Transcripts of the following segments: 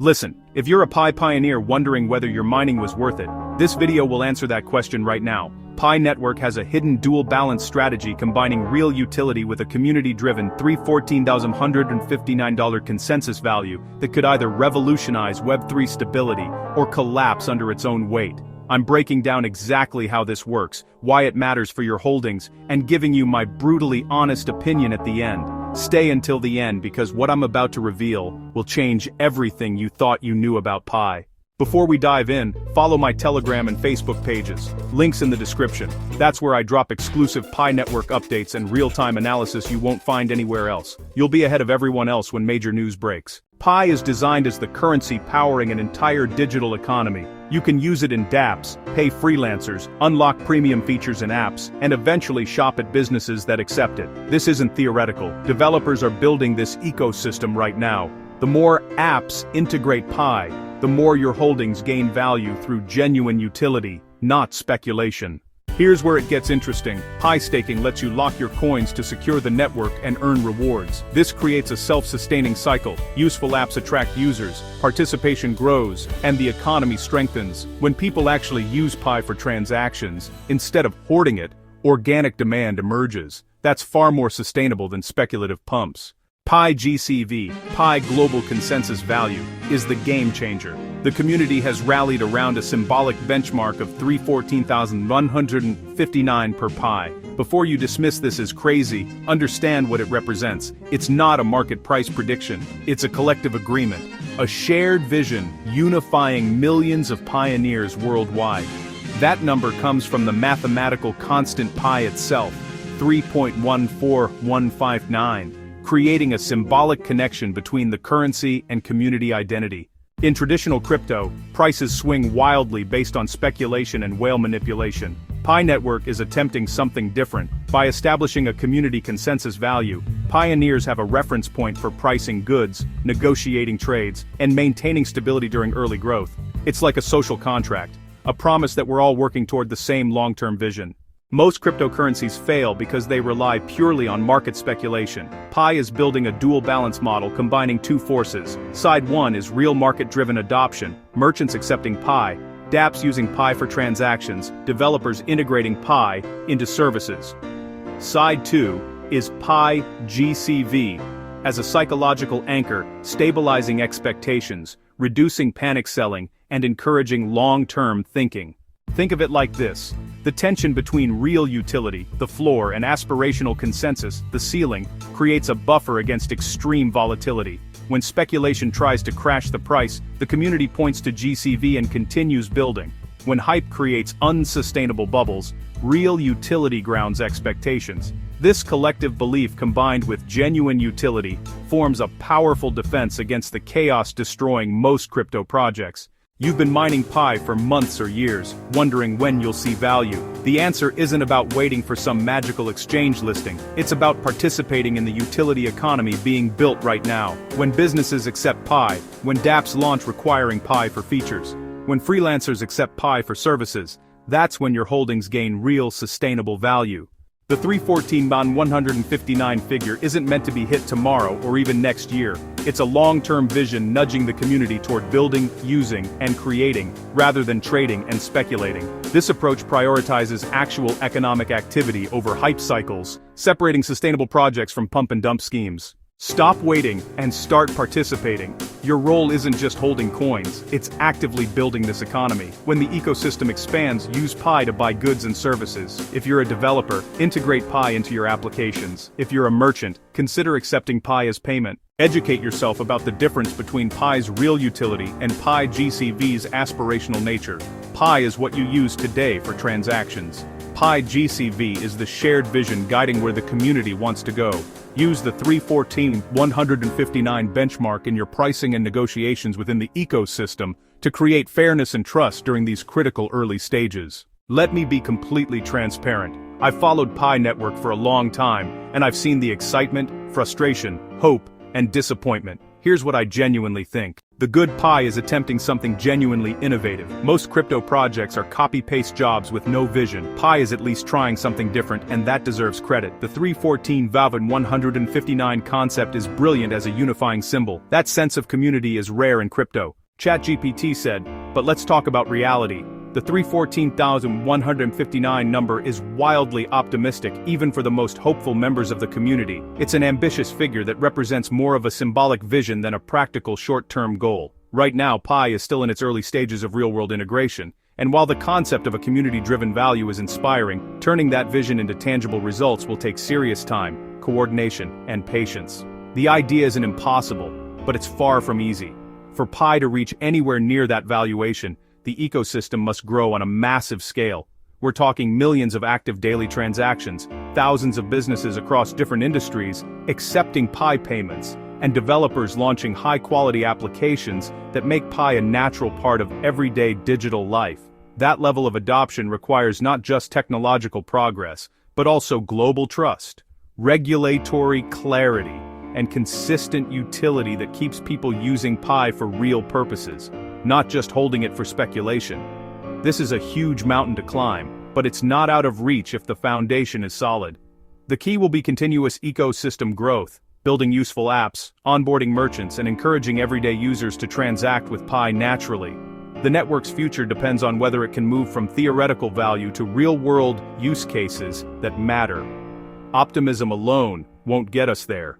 Listen, if you're a Pi pioneer wondering whether your mining was worth it, this video will answer that question right now. Pi Network has a hidden dual balance strategy combining real utility with a community-driven $314,159 consensus value that could either revolutionize Web3 stability or collapse under its own weight. I'm breaking down exactly how this works, why it matters for your holdings, and giving you my brutally honest opinion at the end. Stay until the end because what I'm about to reveal will change everything you thought you knew about Pi. Before we dive in, follow my Telegram and Facebook pages, links in the description. That's where I drop exclusive Pi Network updates and real-time analysis you won't find anywhere else. You'll be ahead of everyone else when major news breaks. Pi is designed as the currency powering an entire digital economy. You can use it in dApps, pay freelancers, unlock premium features in apps, and eventually shop at businesses that accept it. This isn't theoretical. Developers are building this ecosystem right now. The more apps integrate Pi, the more your holdings gain value through genuine utility, not speculation. Here's where it gets interesting. Pi staking lets you lock your coins to secure the network and earn rewards. This creates a self-sustaining cycle. Useful apps attract users, participation grows, and the economy strengthens. When people actually use Pi for transactions, instead of hoarding it, organic demand emerges. That's far more sustainable than speculative pumps. PiGCV, Pi Global Consensus Value, is the game changer. The community has rallied around a symbolic benchmark of 314,159 per Pi. Before you dismiss this as crazy, understand what it represents. It's not a market price prediction, it's a collective agreement, a shared vision unifying millions of pioneers worldwide. That number comes from the mathematical constant Pi itself, 3.14159. Creating a symbolic connection between the currency and community identity. In traditional crypto, prices swing wildly based on speculation and whale manipulation. Pi Network is attempting something different. By establishing a community consensus value, pioneers have a reference point for pricing goods, negotiating trades, and maintaining stability during early growth. It's like a social contract, a promise that we're all working toward the same long-term vision. Most cryptocurrencies fail because they rely purely on market speculation. Pi is building a dual balance model combining two forces. Side one is real market-driven adoption, merchants accepting Pi, dApps using Pi for transactions, developers integrating Pi into services. Side two is PiGCV, as a psychological anchor, stabilizing expectations, reducing panic selling, and encouraging long-term thinking. Think of it like this. The tension between real utility, the floor, and aspirational consensus, the ceiling, creates a buffer against extreme volatility. When speculation tries to crash the price, the community points to GCV and continues building. When hype creates unsustainable bubbles, real utility grounds expectations. This collective belief combined with genuine utility forms a powerful defense against the chaos destroying most crypto projects. You've been mining Pi for months or years, wondering when you'll see value. The answer isn't about waiting for some magical exchange listing, it's about participating in the utility economy being built right now. When businesses accept Pi, when dApps launch requiring Pi for features, when freelancers accept Pi for services, that's when your holdings gain real sustainable value. The 314,159 figure isn't meant to be hit tomorrow or even next year. It's a long-term vision nudging the community toward building, using, and creating, rather than trading and speculating. This approach prioritizes actual economic activity over hype cycles, separating sustainable projects from pump-and-dump schemes. Stop waiting and start participating. Your role isn't just holding coins, it's actively building this economy. When the ecosystem expands, use Pi to buy goods and services. If you're a developer, integrate Pi into your applications. If you're a merchant, consider accepting Pi as payment. Educate yourself about the difference between Pi's real utility and PiGCV's aspirational nature. Pi is what you use today for transactions. PiGCV is the shared vision guiding where the community wants to go. Use the 314,159 benchmark in your pricing and negotiations within the ecosystem to create fairness and trust during these critical early stages. Let me be completely transparent. I've followed Pi Network for a long time, and I've seen the excitement, frustration, hope, and disappointment. Here's what I genuinely think. The good Pi is attempting something genuinely innovative. Most crypto projects are copy-paste jobs with no vision. Pi is at least trying something different, and that deserves credit. The 314 Valve 159 concept is brilliant as a unifying symbol. That sense of community is rare in crypto. ChatGPT said, but let's talk about reality. The 314,159 number is wildly optimistic even for the most hopeful members of the community. It's an ambitious figure that represents more of a symbolic vision than a practical short-term goal. Right now, Pi is still in its early stages of real-world integration, and while the concept of a community-driven value is inspiring, turning that vision into tangible results will take serious time, coordination, and patience. The idea isn't impossible, but it's far from easy. For Pi to reach anywhere near that valuation, the ecosystem must grow on a massive scale. We're talking millions of active daily transactions, thousands of businesses across different industries accepting Pi payments, and developers launching high-quality applications that make Pi a natural part of everyday digital life. That level of adoption requires not just technological progress, but also global trust, regulatory clarity, and consistent utility that keeps people using Pi for real purposes, not just holding it for speculation. This is a huge mountain to climb, but it's not out of reach if the foundation is solid. The key will be continuous ecosystem growth, building useful apps, onboarding merchants, and encouraging everyday users to transact with Pi naturally. The network's future depends on whether it can move from theoretical value to real-world use cases that matter. Optimism alone won't get us there.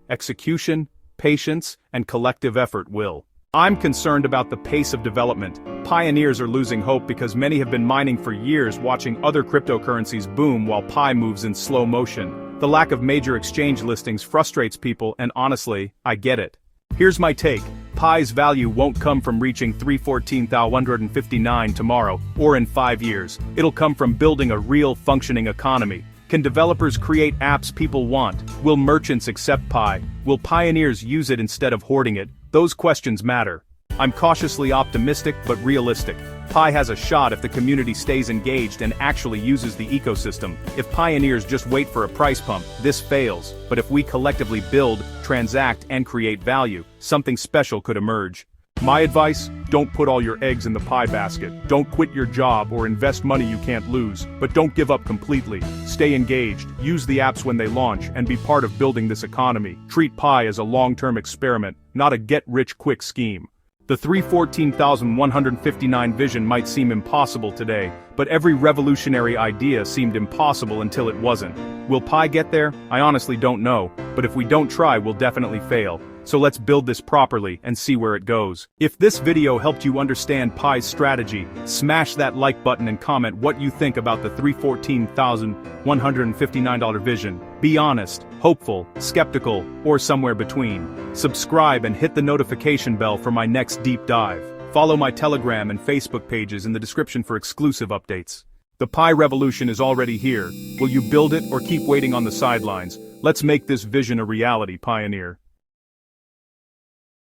Execution, patience, and collective effort will. I'm concerned about the pace of development. Pioneers are losing hope because many have been mining for years watching other cryptocurrencies boom while Pi moves in slow motion. The lack of major exchange listings frustrates people, and honestly, I get it. Here's my take. Pi's value won't come from reaching 314,159 tomorrow, or in 5 years. It'll come from building a real functioning economy. Can developers create apps people want? Will merchants accept Pi? Will pioneers use it instead of hoarding it? Those questions matter. I'm cautiously optimistic but realistic. Pi has a shot if the community stays engaged and actually uses the ecosystem. If pioneers just wait for a price pump, this fails. But if we collectively build, transact, and create value, something special could emerge. My advice? Don't put all your eggs in the Pi basket. Don't quit your job or invest money you can't lose. But don't give up completely. Stay engaged, use the apps when they launch, and be part of building this economy. Treat Pi as a long-term experiment, not a get-rich-quick scheme. The 314,159 vision might seem impossible today, but every revolutionary idea seemed impossible until it wasn't. Will Pi get there? I honestly don't know, but if we don't try, we'll definitely fail. So let's build this properly and see where it goes. If this video helped you understand Pi's strategy, smash that like button and comment what you think about the $314,159 vision. Be honest, hopeful, skeptical, or somewhere between. Subscribe and hit the notification bell for my next deep dive. Follow my Telegram and Facebook pages in the description for exclusive updates. The Pi revolution is already here. Will you build it or keep waiting on the sidelines? Let's make this vision a reality, pioneer.